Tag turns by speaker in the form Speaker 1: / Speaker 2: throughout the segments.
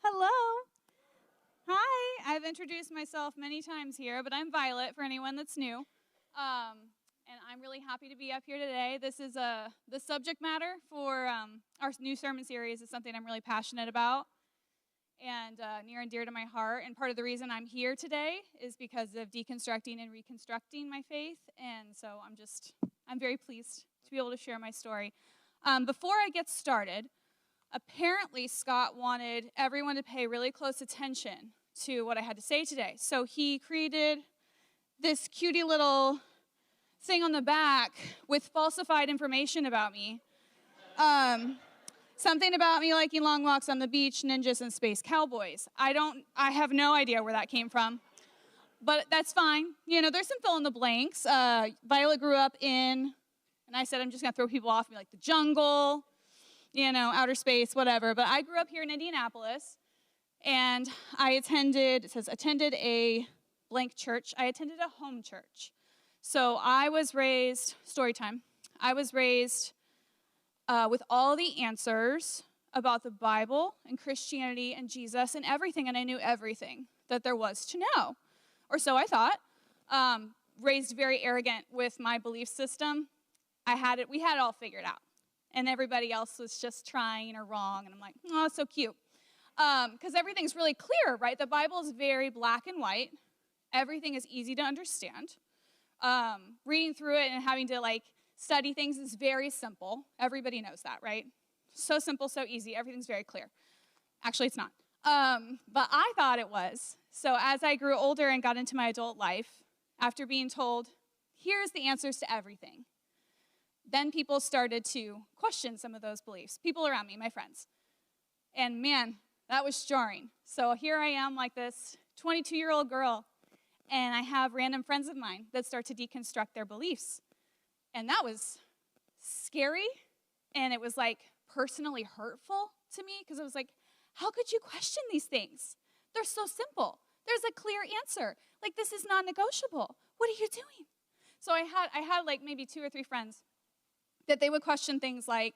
Speaker 1: Hello. Hi. I've introduced myself many times here, but I'm Violet for anyone that's new. And I'm really happy to be up here today. This is the subject matter for our new sermon series is something I'm really passionate about and near and dear to my heart. And part of the reason I'm here today is because of deconstructing and reconstructing my faith. And so I'm very pleased to be able to share my story. Before I get started, apparently Scott wanted everyone to pay really close attention to what I had to say today. So he created this cutie little thing on the back with falsified information about me. Something about me liking long walks on the beach, ninjas, and space cowboys. I have no idea where that came from, but that's fine. You know, there's some fill in the blanks. Violet grew up in, and I said I'm just gonna throw people off me like the jungle, you know, outer space, whatever. But I grew up here in Indianapolis, and I attended a blank church. I attended a home church. So I was raised, story time, I was raised with all the answers about the Bible and Christianity and Jesus and everything, and I knew everything that there was to know. Or so I thought. Raised very arrogant with my belief system. We had it all figured out. And everybody else was just trying or wrong, and I'm like, oh, it's so cute. Because everything's really clear, right? The Bible is very black and white. Everything is easy to understand. Reading through it and having to, study things is very simple. Everybody knows that, right? So simple, so easy. Everything's very clear. Actually, it's not. But I thought it was. So as I grew older and got into my adult life, after being told, here's the answers to everything, then people started to question some of those beliefs. People around me, my friends. And man, that was jarring. So here I am, like this 22-year-old girl, and I have random friends of mine that start to deconstruct their beliefs. And that was scary, and it was personally hurtful to me, because it was like, how could you question these things? They're so simple. There's a clear answer. This is non-negotiable. What are you doing? So I had maybe 2 or 3 friends that they would question things like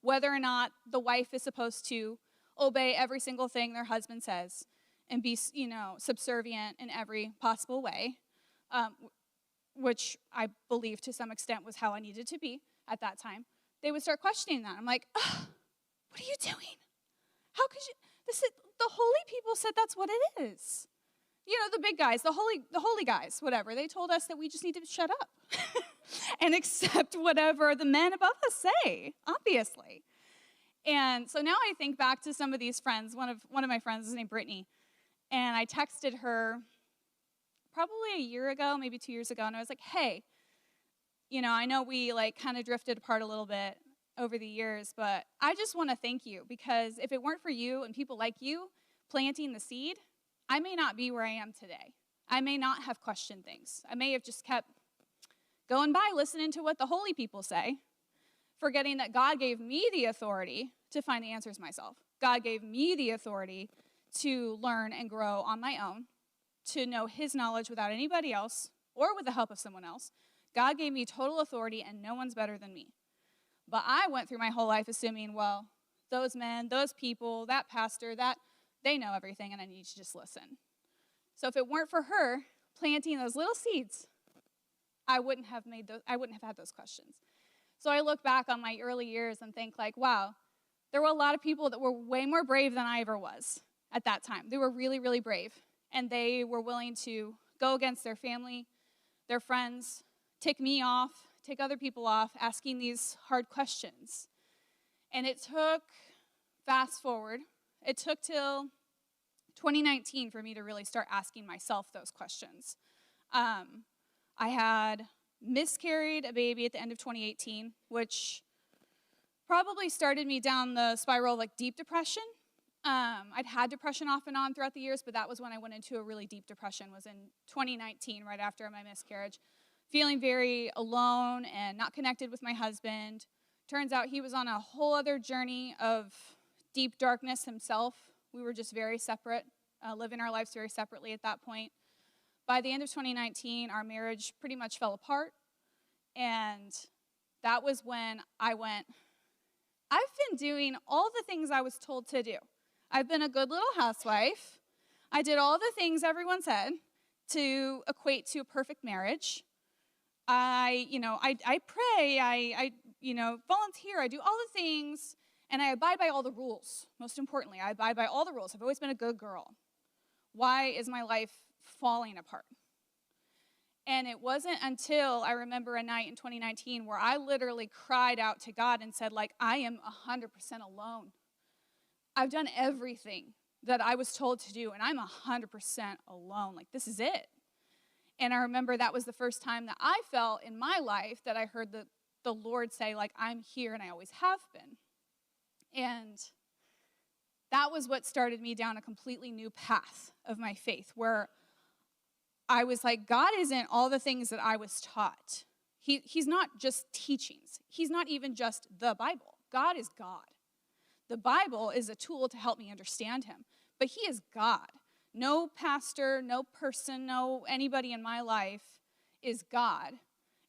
Speaker 1: whether or not the wife is supposed to obey every single thing their husband says and be, subservient in every possible way, which I believe to some extent was how I needed to be at that time. They would start questioning that. I'm like, what are you doing? How could you? The holy people said that's what it is. The big guys, the holy guys, whatever. They told us that we just need to shut up and accept whatever the men above us say, obviously. And so now I think back to some of these friends. One of my friends is named Brittany, and I texted her probably a year ago, maybe 2 years ago, and I was like, hey, I know we kind of drifted apart a little bit over the years, but I just want to thank you, because if it weren't for you and people like you planting the seed, I may not be where I am today. I may not have questioned things. I may have just kept going by listening to what the holy people say, forgetting that God gave me the authority to find the answers myself. God gave me the authority to learn and grow on my own, to know his knowledge without anybody else or with the help of someone else. God gave me total authority, and no one's better than me. But I went through my whole life assuming, well, those men, those people, that pastor, they know everything, and I need to just listen. So if it weren't for her planting those little seeds, I wouldn't have had those questions. So I look back on my early years and think wow, there were a lot of people that were way more brave than I ever was at that time. They were really, really brave, and they were willing to go against their family, their friends, tick me off, take other people off, asking these hard questions. And it took, fast forward, it took till 2019 for me to really start asking myself those questions. I had miscarried a baby at the end of 2018, which probably started me down the spiral of deep depression. I'd had depression off and on throughout the years, but that was when I went into a really deep depression, was in 2019, right after my miscarriage. Feeling very alone and not connected with my husband. Turns out he was on a whole other journey of deep darkness himself. We were just very separate, living our lives very separately at that point. By the end of 2019, our marriage pretty much fell apart. And that was when I went, I've been doing all the things I was told to do. I've been a good little housewife. I did all the things everyone said to equate to a perfect marriage. I pray, I volunteer, I do all the things, and I abide by all the rules. Most importantly, I abide by all the rules. I've always been a good girl. Why is my life falling apart? And it wasn't until I remember a night in 2019 where I literally cried out to God and said, like, I am 100% alone. I've done everything that I was told to do, and I'm 100% alone. Like, this is it. And I remember that was the first time that I felt in my life that I heard the Lord say, like, I'm here and I always have been. And that was what started me down a completely new path of my faith, where I was like, God isn't all the things that I was taught. He's not just teachings. He's not even just the Bible. God is God. The Bible is a tool to help me understand him, but he is God. No pastor, no person, no anybody in my life is God,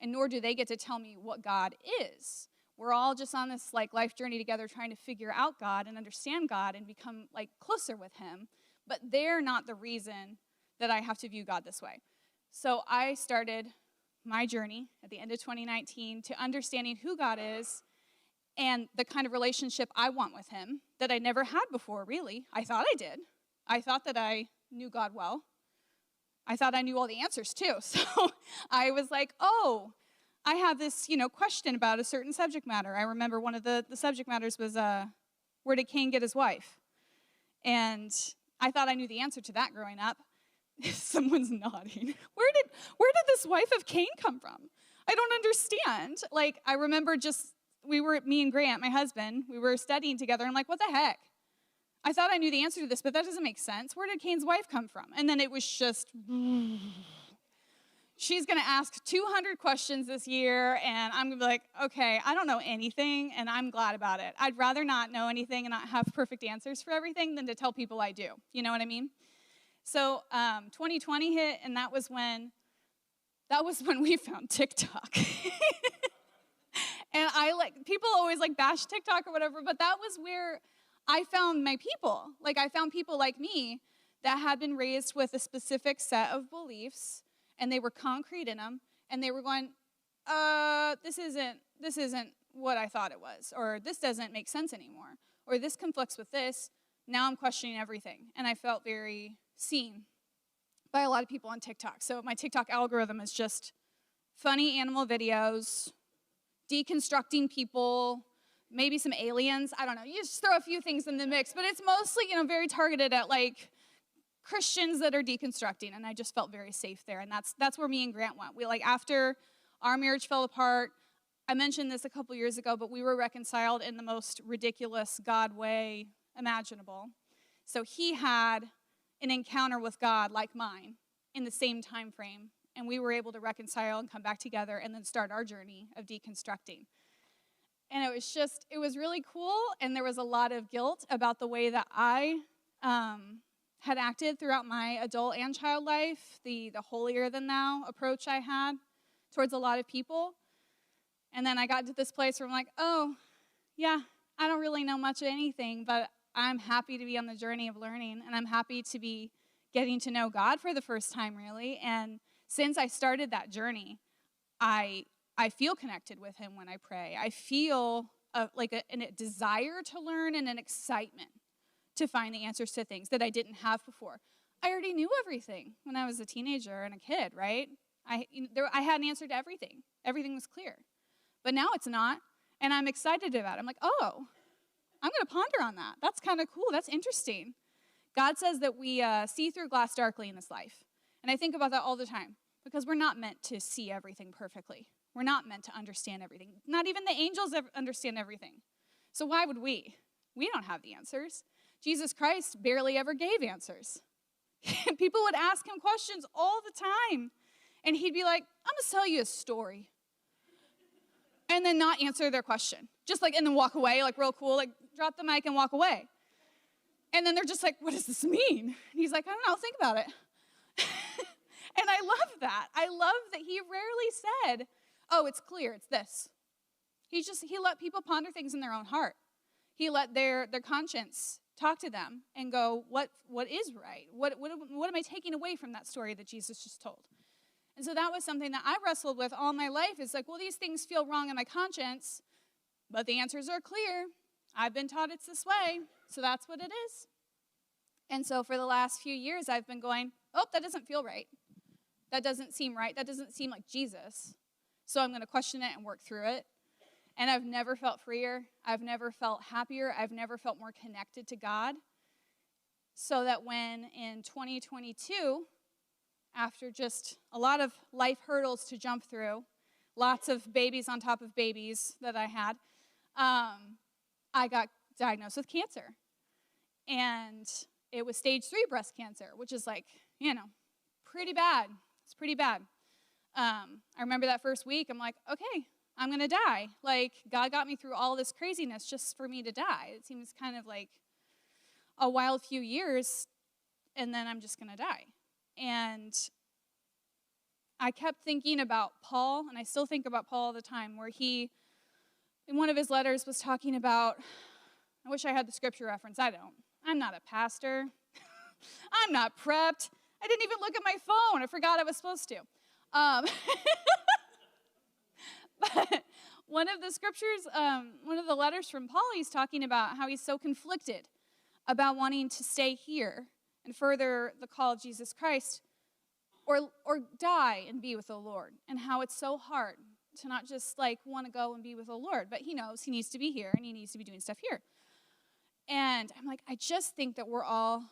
Speaker 1: and nor do they get to tell me what God is. We're all just on this like life journey together trying to figure out God and understand God and become like closer with him, but they're not the reason that I have to view God this way. So I started my journey at the end of 2019 to understanding who God is and the kind of relationship I want with him that I never had before, really. I thought I did. I thought that I knew God well. I thought I knew all the answers too. So I was like, oh, I have this, question about a certain subject matter. I remember one of the subject matters was, where did Cain get his wife? And I thought I knew the answer to that growing up. Someone's nodding. Where did this wife of Cain come from? I don't understand. Like, I remember me and Grant, my husband, we were studying together. I'm like, what the heck? I thought I knew the answer to this, but that doesn't make sense. Where did Cain's wife come from? And then it was just, she's going to ask 200 questions this year, and I'm going to be like, okay, I don't know anything, and I'm glad about it. I'd rather not know anything and not have perfect answers for everything than to tell people I do. You know what I mean? So 2020 hit, and that was when we found TikTok. And people always bash TikTok or whatever, but that was where I found my people. Like, I found people like me that had been raised with a specific set of beliefs, and they were concrete in them, and they were going, this isn't what I thought it was, or this doesn't make sense anymore, or this conflicts with this. Now I'm questioning everything, and I felt very seen by a lot of people on TikTok. So my TikTok algorithm is just funny animal videos, deconstructing people, maybe some aliens. I don't know. You just throw a few things in the mix, but it's mostly, very targeted at Christians that are deconstructing, and I just felt very safe there. And that's where me and Grant went. We after our marriage fell apart, I mentioned this a couple years ago, but we were reconciled in the most ridiculous God way imaginable. So he had an encounter with God like mine in the same time frame, and we were able to reconcile and come back together and then start our journey of deconstructing. And it was really cool, and there was a lot of guilt about the way that I had acted throughout my adult and child life, the holier-than-thou approach I had towards a lot of people. And then I got to this place where I'm like, oh, yeah, I don't really know much of anything, but I'm happy to be on the journey of learning, and I'm happy to be getting to know God for the first time, really. And since I started that journey, I feel connected with him when I pray. I feel a desire to learn and an excitement to find the answers to things that I didn't have before. I already knew everything when I was a teenager and a kid, right? I had an answer to everything. Everything was clear. But now it's not, and I'm excited about it. I'm like, oh, I'm going to ponder on that. That's kind of cool. That's interesting. God says that we see through glass darkly in this life. And I think about that all the time because we're not meant to see everything perfectly. We're not meant to understand everything. Not even the angels understand everything. So why would we? We don't have the answers. Jesus Christ barely ever gave answers. People would ask him questions all the time. And he'd be like, I'm going to tell you a story. And then not answer their question. And then walk away, real cool, drop the mic and walk away. And then they're just like, what does this mean? And he's like, I don't know, think about it. And I love that. I love that he rarely said, oh, it's clear, it's this. He let people ponder things in their own heart. He let their conscience talk to them and go, what is right? What am I taking away from that story that Jesus just told? And so that was something that I wrestled with all my life. It's like, well, these things feel wrong in my conscience, but the answers are clear. I've been taught it's this way, so that's what it is. And so for the last few years, I've been going, oh, that doesn't feel right. That doesn't seem right. That doesn't seem like Jesus. So I'm going to question it and work through it. And I've never felt freer. I've never felt happier. I've never felt more connected to God. So that when in 2022, after just a lot of life hurdles to jump through, lots of babies on top of babies that I had, I got diagnosed with cancer. And it was stage 3 breast cancer, which is like, pretty bad. It's pretty bad. I remember that first week, I'm like, okay, I'm going to die. Like, God got me through all this craziness just for me to die. It seems kind of like a wild few years, and then I'm just going to die. And I kept thinking about Paul, and I still think about Paul all the time, where he, in one of his letters, was talking about, I wish I had the scripture reference. I don't. I'm not a pastor. I'm not prepped. I didn't even look at my phone. I forgot I was supposed to. But one of the scriptures, one of the letters from Paul, he's talking about how he's so conflicted about wanting to stay here and further the call of Jesus Christ or die and be with the Lord, and how it's so hard to not just want to go and be with the Lord, but he knows he needs to be here and he needs to be doing stuff here. And I'm like, I just think that we're all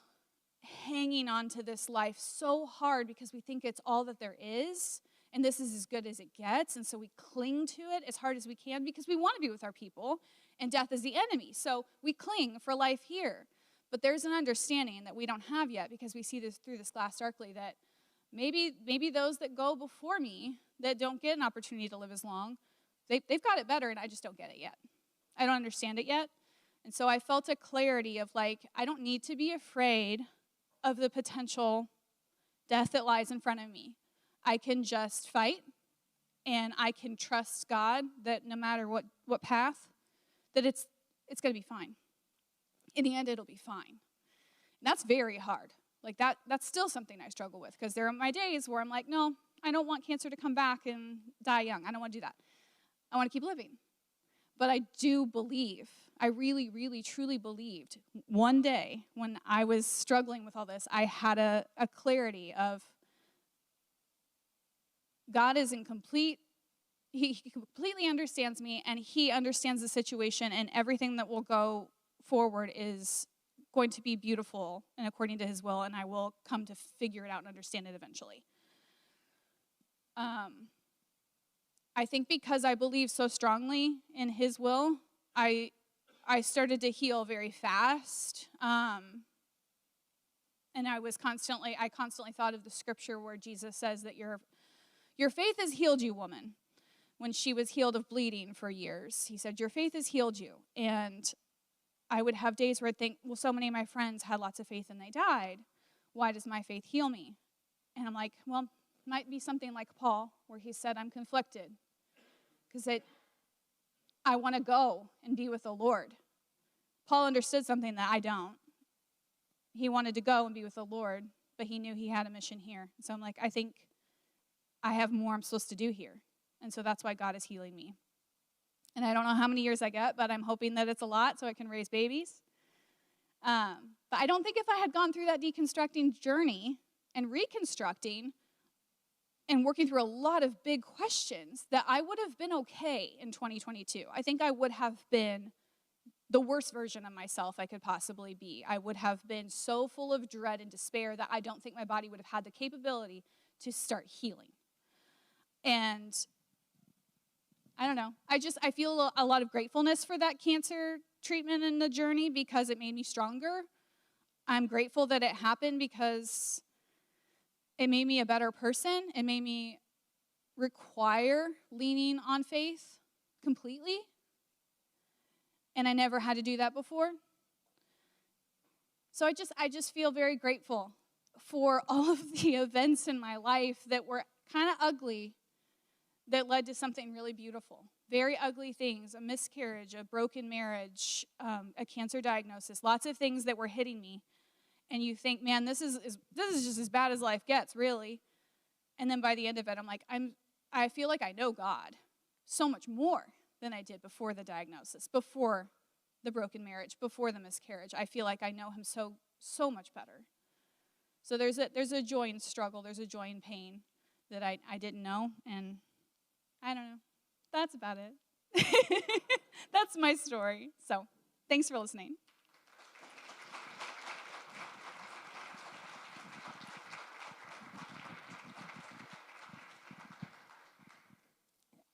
Speaker 1: hanging on to this life so hard because we think it's all that there is, and this is as good as it gets, and so we cling to it as hard as we can because we want to be with our people, and death is the enemy. So we cling for life here. But there's an understanding that we don't have yet because we see this through this glass darkly, that maybe those that go before me that don't get an opportunity to live as long, they've got it better, and I just don't get it yet. I don't understand it yet. And so I felt a clarity of I don't need to be afraid of the potential death that lies in front of me. I can just fight, and I can trust God that no matter what path, that it's going to be fine. In the end, it'll be fine. And that's very hard. That's still something I struggle with, because there are my days where I'm like, no, I don't want cancer to come back and die young. I don't want to do that. I want to keep living. But I do believe, I really, really, truly believed one day when I was struggling with all this, I had a clarity of God is in complete, he completely understands me, and he understands the situation, and everything that will go forward is going to be beautiful and according to his will, and I will come to figure it out and understand it eventually. I think because I believe so strongly in his will, I started to heal very fast. And I constantly thought of the scripture where Jesus says that your faith has healed you, woman. When she was healed of bleeding for years, he said, your faith has healed you. And I would have days where I'd think, well, so many of my friends had lots of faith and they died. Why does my faith heal me? And I'm like, well, it might be something like Paul, where he said, I'm conflicted. Because I want to go and be with the Lord. Paul understood something that I don't. He wanted to go and be with the Lord, but he knew he had a mission here. So I'm like, I think I have more I'm supposed to do here. And so that's why God is healing me. And I don't know how many years I get, but I'm hoping that it's a lot so I can raise babies. But I don't think if I had gone through that deconstructing journey and reconstructing and working through a lot of big questions, that I would have been okay in 2022. I think I would have been the worst version of myself I could possibly be. I would have been so full of dread and despair that I don't think my body would have had the capability to start healing. And I don't know. I feel a lot of gratefulness for that cancer treatment and the journey because it made me stronger. I'm grateful that it happened because it made me a better person. It made me require leaning on faith completely. And I never had to do that before. So I just feel very grateful for all of the events in my life that were kind of ugly, that led to something really beautiful. Very ugly things, a miscarriage, a broken marriage, a cancer diagnosis, lots of things that were hitting me. And you think, man, this is just as bad as life gets, really. And then by the end of it, I'm like, I feel like I know God so much more than I did before the diagnosis, before the broken marriage, before the miscarriage. I feel like I know him so much better. So there's a joy in struggle, there's a joy in pain that I didn't know, and I don't know. That's about it. That's my story. So thanks for listening.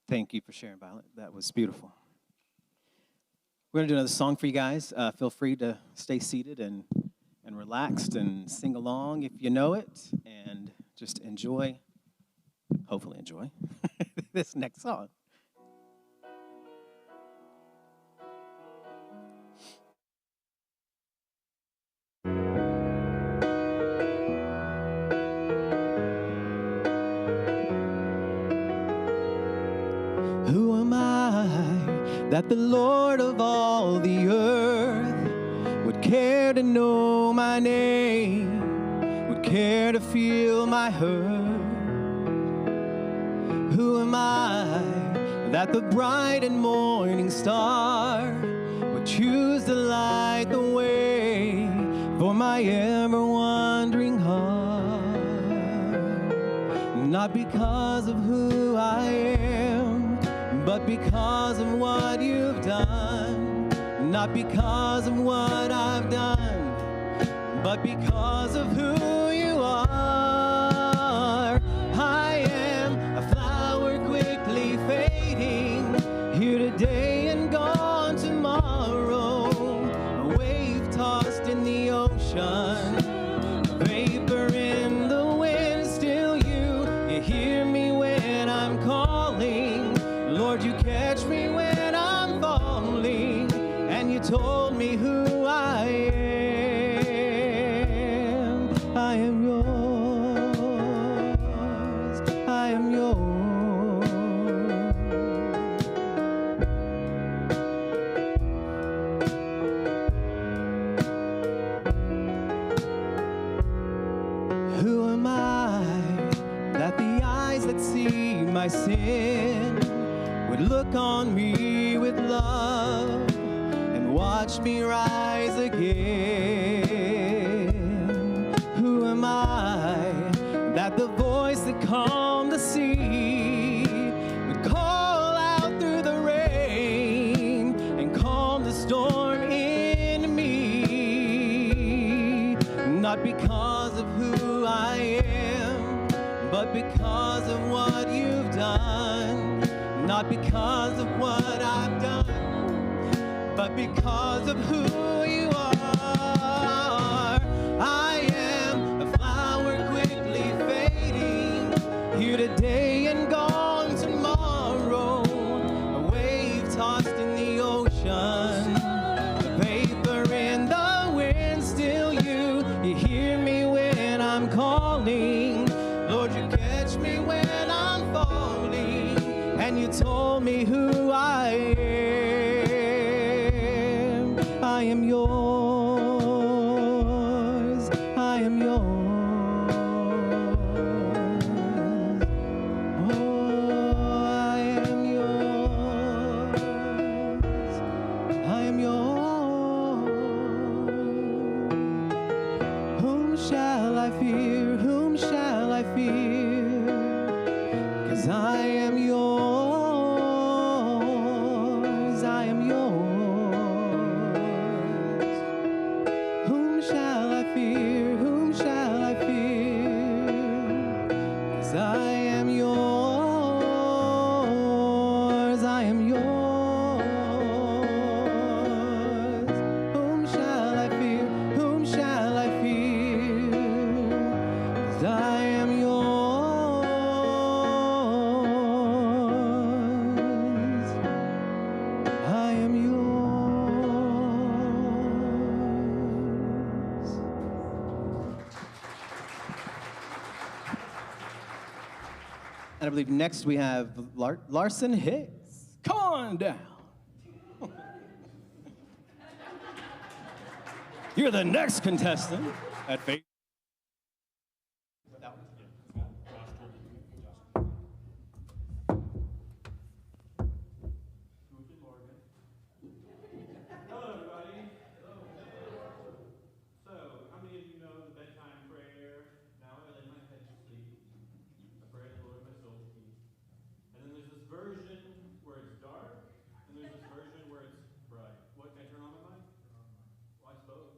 Speaker 2: Thank you for sharing, Violet. That was beautiful. We're going to do another song for you guys. Feel free to stay seated and relaxed and sing along if you know it, and just enjoy, hopefully enjoy, this next song. Who am I that the Lord of all the earth would care to know my name, would care to feel my hurt? Who am I that the bright and morning star would choose to light the way for my ever-wandering heart? Not because of who I am, but because of what you've done. Not because of what I've done, but because of who you are. I am a flower quickly fading, here today and gone tomorrow. A wave tossed in the ocean, a vapor in the wind. Still you hear me when I'm calling. Lord, you catch me when I'm falling, and you told me who I am. I am yours. I am yours. Who am I that the eyes that see my sin would look on me with love and watch me rise again? Who am I that the voice that calmed the sea would call out through the rain and calm the storm in me? Not because of who I am, but because of what you've done. Not because of what I've done, but because of who you are. I am a flower quickly fading, here today and gone tomorrow. A wave tossed in the ocean, a vapor in the wind. Still you hear me when I'm calling. Lord, you catch me when I'm falling, and you told me who I am. I am yours. I am yours. Oh, I am yours. I am yours. Whom shall I fear? Whom shall I fear? 'Cause I am yours, I am yours. Whom shall I fear? Whom shall I fear? 'Cause I am yours, I am yours. Whom shall I fear? Whom shall I fear? 'Cause I am yours. I am yours. And I believe next we have Larson Hicks. Come on down. You're the next contestant at Fate.
Speaker 3: Hello, everybody. So, how many of you know the bedtime prayer? Now I lay my head to sleep. I pray the Lord my soul to keep. And then there's this version where it's dark, and there's this version where it's bright. What, can I turn on my mic? Well, I suppose.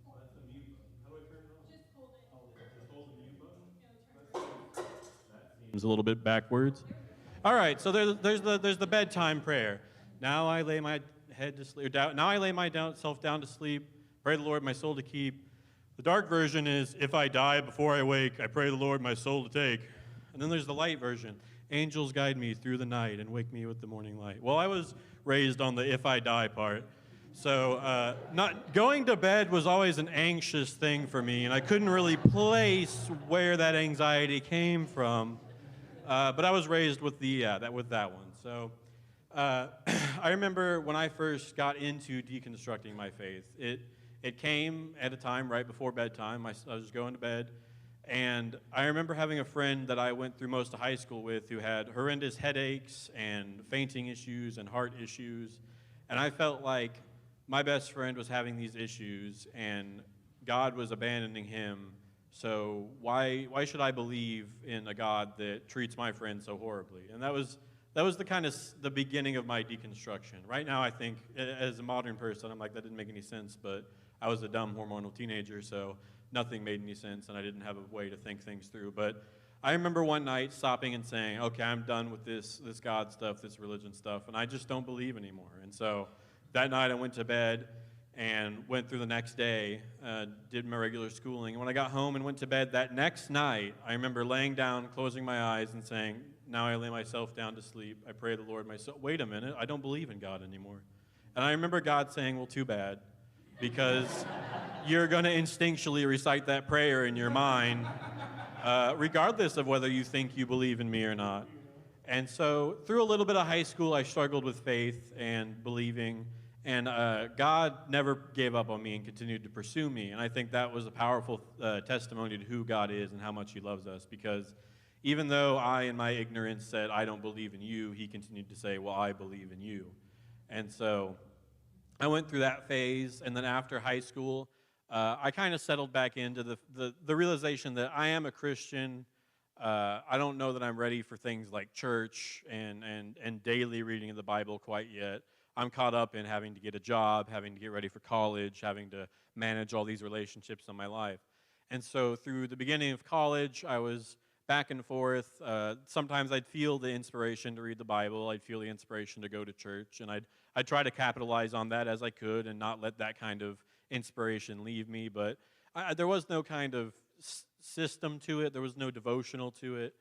Speaker 3: Well, that's the mute button. How do I turn it on? Just hold it. Just hold the mute button? That seems a little bit backwards. All right, so there's the bedtime prayer. Now I lay my head to sleep. Now I lay myself down to sleep. Pray the Lord my soul to keep. The dark version is, if I die before I wake, I pray the Lord my soul to take. And then there's the light version. Angels guide me through the night and wake me with the morning light. Well, I was raised on the if I die part. So not going to bed was always an anxious thing for me, and I couldn't really place where that anxiety came from. But I was raised with that one. So I remember when I first got into deconstructing my faith. It came at a time right before bedtime. I was going to bed, and I remember having a friend that I went through most of high school with who had horrendous headaches and fainting issues and heart issues, and I felt like my best friend was having these issues, and God was abandoning him. So why should I believe in a God that treats my friend so horribly? And that was the kind of the beginning of my deconstruction. Right now, I think as a modern person, I'm like, that didn't make any sense. But I was a dumb hormonal teenager, so nothing made any sense, and I didn't have a way to think things through. But I remember one night stopping and saying, okay, I'm done with this God stuff, this religion stuff, and I just don't believe anymore. And so that night I went to bed and went through the next day, did my regular schooling. And when I got home and went to bed that next night, I remember laying down, closing my eyes, and saying, now I lay myself down to sleep. I pray the Lord my soul. Wait a minute, I don't believe in God anymore. And I remember God saying, well, too bad, because you're going to instinctually recite that prayer in your mind, regardless of whether you think you believe in me or not. And so through a little bit of high school, I struggled with faith and believing. And God never gave up on me and continued to pursue me. And I think that was a powerful testimony to who God is and how much he loves us. Because even though I, in my ignorance, said, I don't believe in you, he continued to say, well, I believe in you. And so I went through that phase. And then after high school, I kind of settled back into the realization that I am a Christian. I don't know that I'm ready for things like church and daily reading of the Bible quite yet. I'm caught up in having to get a job, having to get ready for college, having to manage all these relationships in my life. And so through the beginning of college, I was back and forth. Sometimes I'd feel the inspiration to read the Bible. I'd feel the inspiration to go to church. And I'd try to capitalize on that as I could and not let that kind of inspiration leave me. But there was no kind of system to it. There was no devotional to it.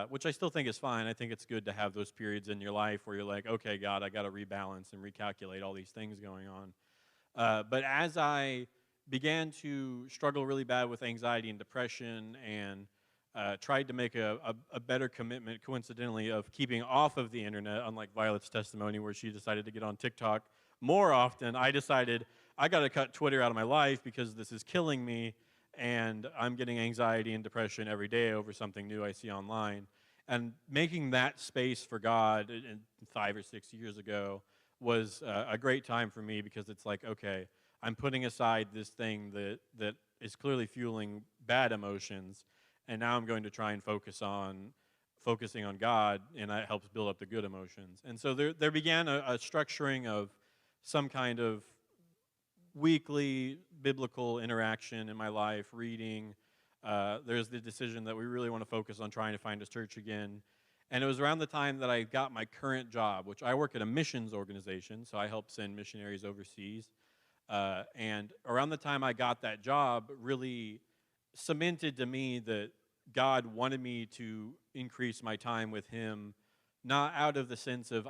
Speaker 3: Which I still think is fine. I think it's good to have those periods in your life where you're like, okay, God, I got to rebalance and recalculate all these things going on. But as I began to struggle really bad with anxiety and depression and tried to make a better commitment, coincidentally, of keeping off of the internet, unlike Violet's testimony where she decided to get on TikTok more often, I decided I got to cut Twitter out of my life because this is killing me. And I'm getting anxiety and depression every day over something new I see online. And making that space for God 5 or 6 years ago was a great time for me because it's like, okay, I'm putting aside this thing that is clearly fueling bad emotions, and now I'm going to try and focusing on God, and that helps build up the good emotions. And so there began a structuring of some kind of weekly biblical interaction in my life, reading. There's the decision that we really want to focus on trying to find a church again. And it was around the time that I got my current job, which I work at a missions organization, so I help send missionaries overseas. And around the time I got that job, really cemented to me that God wanted me to increase my time with him, not out of the sense of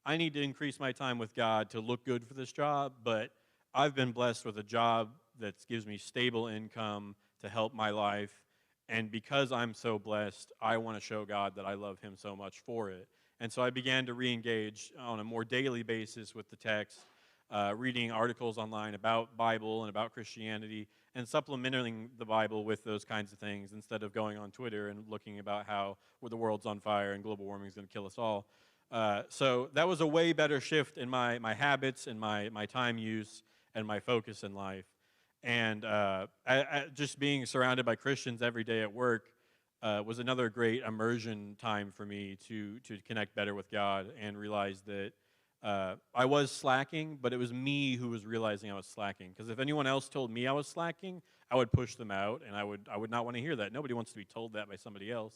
Speaker 3: I need to increase my time with God to look good for this job, but I've been blessed with a job that gives me stable income to help my life, And because I'm so blessed, I want to show God that I love him so much for it. And so I began to re-engage on a more daily basis with the text, reading articles online about Bible and about Christianity, and supplementing the Bible with those kinds of things instead of going on Twitter and looking about how the world's on fire and global warming is going to kill us all. So that was a way better shift in my habits and my time use and my focus in life. And just being surrounded by Christians every day at work was another great immersion time for me to connect better with God and realize that I was slacking, but it was me who was realizing I was slacking. Because if anyone else told me I was slacking, I would push them out, and I would not want to hear that. Nobody wants to be told that by somebody else.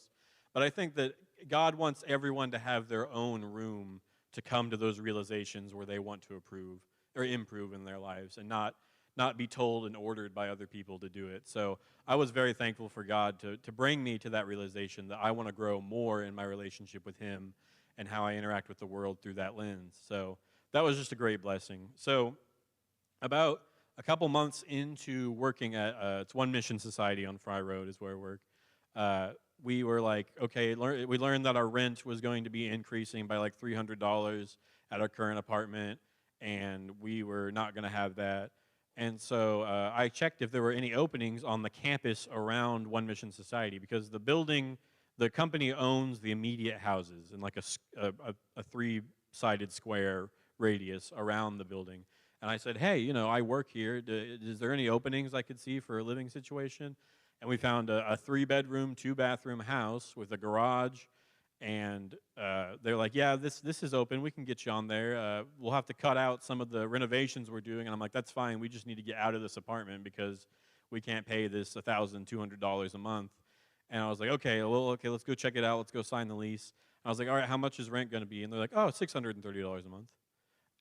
Speaker 3: But I think that God wants everyone to have their own room to come to those realizations where they want to improve in their lives, and not be told and ordered by other people to do it. So I was very thankful for God to bring me to that realization that I want to grow more in my relationship with him and how I interact with the world through that lens. So that was just a great blessing. So about a couple months into working at it's One Mission Society on Fry Road is where I work, we were like, okay, we learned that our rent was going to be increasing by like $300 at our current apartment, and we were not going to have that. And so I checked if there were any openings on the campus around One Mission Society, because the company owns the immediate houses in like a three-sided square radius around the building. And I said, hey, I work here. Is there any openings I could see for a living situation? And we found a 3-bedroom, 2-bathroom house with a garage. And they're like, yeah, this is open. We can get you on there. We'll have to cut out some of the renovations we're doing. And I'm like, that's fine. We just need to get out of this apartment because we can't pay this $1,200 a month. And I was like, okay, let's go check it out. Let's go sign the lease. And I was like, all right, how much is rent going to be? And they're like, oh, $630 a month.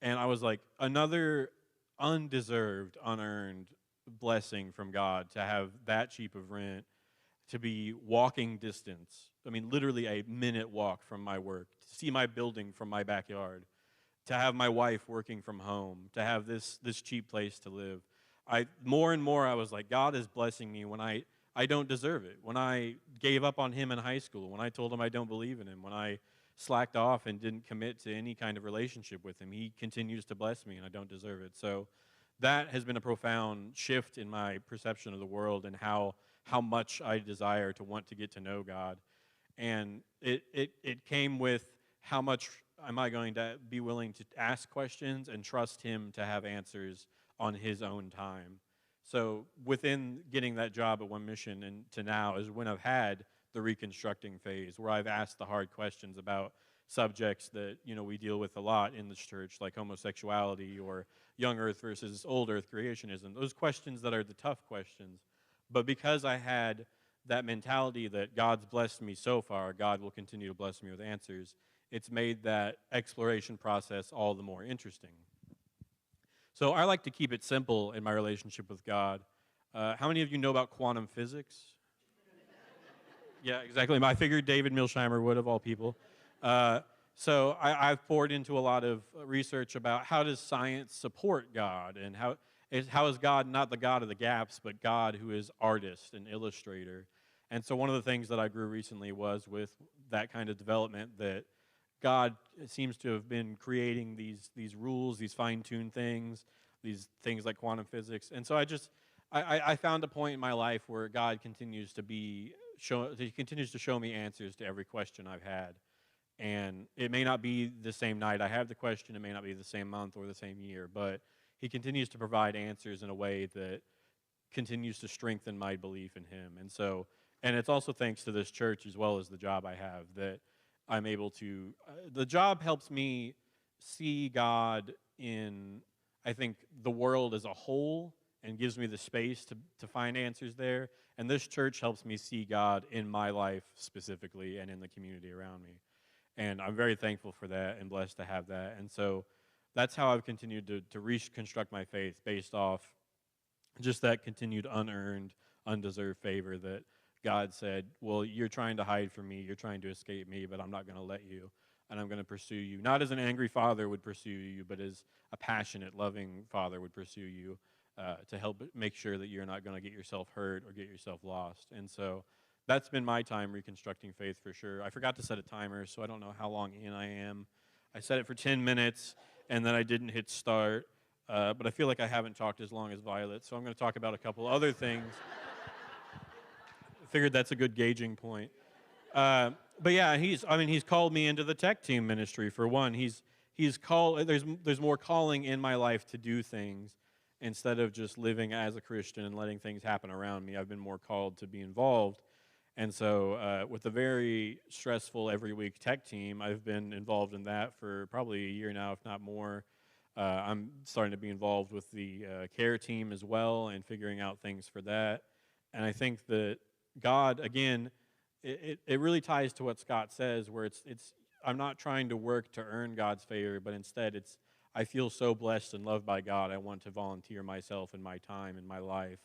Speaker 3: And I was like, another undeserved, unearned blessing from God to have that cheap of rent, to be walking distance. I mean, literally a minute walk from my work, to see my building from my backyard, to have my wife working from home, to have this cheap place to live. More and more I was like, God is blessing me when I don't deserve it. When I gave up on him in high school, when I told him I don't believe in him, when I slacked off and didn't commit to any kind of relationship with him, he continues to bless me and I don't deserve it. So that has been a profound shift in my perception of the world and how much I desire to want to get to know God. And it came with how much am I going to be willing to ask questions and trust him to have answers on his own time. So within getting that job at One Mission and to now is when I've had the reconstructing phase, where I've asked the hard questions about subjects that we deal with a lot in this church, like homosexuality or young earth versus old earth creationism, those questions that are the tough questions. But because I had that mentality that God's blessed me so far, God will continue to bless me with answers, it's made that exploration process all the more interesting. So I like to keep it simple in my relationship with God. How many of you know about quantum physics? Yeah, exactly. I figured David Milsheimer would, of all people. So I've poured into a lot of research about how does science support God, and how is God not the God of the gaps, but God who is artist and illustrator. And so one of the things that I grew recently was with that kind of development, that God seems to have been creating these rules, these fine-tuned things, these things like quantum physics. And so I found a point in my life where God continues to show me answers to every question I've had. And it may not be the same night I have the question, it may not be the same month or the same year, but he continues to provide answers in a way that continues to strengthen my belief in him. And it's also thanks to this church as well as the job I have that I'm able to, the job helps me see God in, I think, the world as a whole, and gives me the space to find answers there. And this church helps me see God in my life specifically and in the community around me. And I'm very thankful for that and blessed to have that. And so that's how I've continued to reconstruct my faith, based off just that continued unearned, undeserved favor that God said, well, you're trying to hide from me, you're trying to escape me, but I'm not going to let you, and I'm going to pursue you. Not as an angry father would pursue you, but as a passionate, loving father would pursue you, to help make sure that you're not going to get yourself hurt or get yourself lost. And so that's been my time reconstructing faith for sure. I forgot to set a timer, so I don't know how long in I am. I set it for 10 minutes, and then I didn't hit start. But I feel like I haven't talked as long as Violet, so I'm going to talk about a couple other things. I figured that's a good gauging point. But yeah, he's called me into the tech team ministry for one. He's called. There's more calling in my life to do things instead of just living as a Christian and letting things happen around me. I've been more called to be involved. And so with a very stressful every week tech team, I've been involved in that for probably a year now, if not more. I'm starting to be involved with the care team as well and figuring out things for that. And I think that God, again, it really ties to what Scott says, where it's I'm not trying to work to earn God's favor, but instead I feel so blessed and loved by God, I want to volunteer myself and my time and my life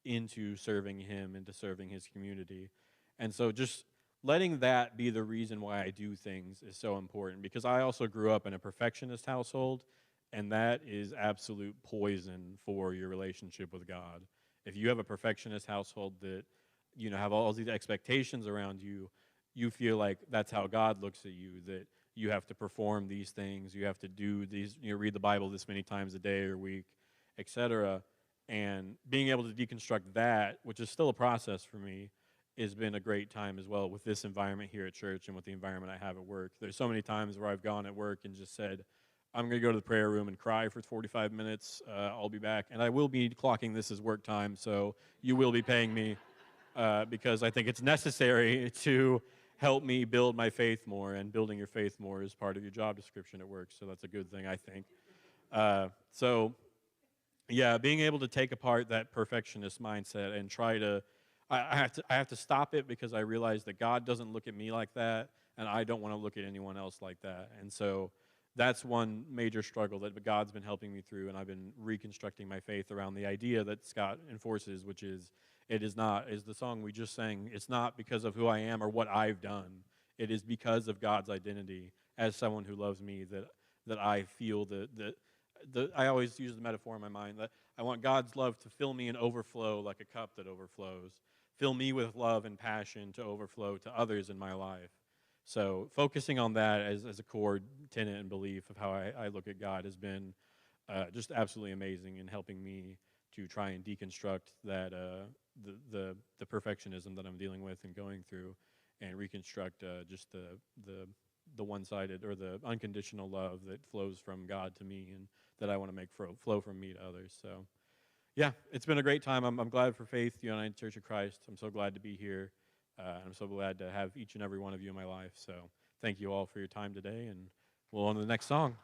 Speaker 3: into serving Him, into serving His community. And so just letting that be the reason why I do things is so important, because I also grew up in a perfectionist household, and that is absolute poison for your relationship with God. If you have a perfectionist household that, have all these expectations around you, you feel like that's how God looks at you, that you have to perform these things, you have to do these, read the Bible this many times a day or week, etc. And being able to deconstruct that, which is still a process for me, has been a great time as well with this environment here at church and with the environment I have at work. There's so many times where I've gone at work and just said, I'm going to go to the prayer room and cry for 45 minutes. I'll be back. And I will be clocking this as work time, so you will be paying me because I think it's necessary to help me build my faith more, and building your faith more is part of your job description at work, so that's a good thing, I think. Yeah, being able to take apart that perfectionist mindset and try to, I have to stop it, because I realize that God doesn't look at me like that, and I don't want to look at anyone else like that. And so that's one major struggle that God's been helping me through, and I've been reconstructing my faith around the idea that Scott enforces, which is, it is not, as the song we just sang, it's not because of who I am or what I've done. It is because of God's identity as someone who loves me that I feel that I always use the metaphor in my mind that I want God's love to fill me and overflow like a cup that overflows. Fill me with love and passion to overflow to others in my life. So focusing on that as a core tenet and belief of how I look at God has been just absolutely amazing in helping me to try and deconstruct that the perfectionism that I'm dealing with and going through, and reconstruct just the one-sided or the unconditional love that flows from God to me and that I want to make flow from me to others. So yeah, it's been a great time. I'm glad for Faith United Church of Christ. I'm so glad to be here. I'm so glad to have each and every one of you in my life. So thank you all for your time today, and we'll on to the next song.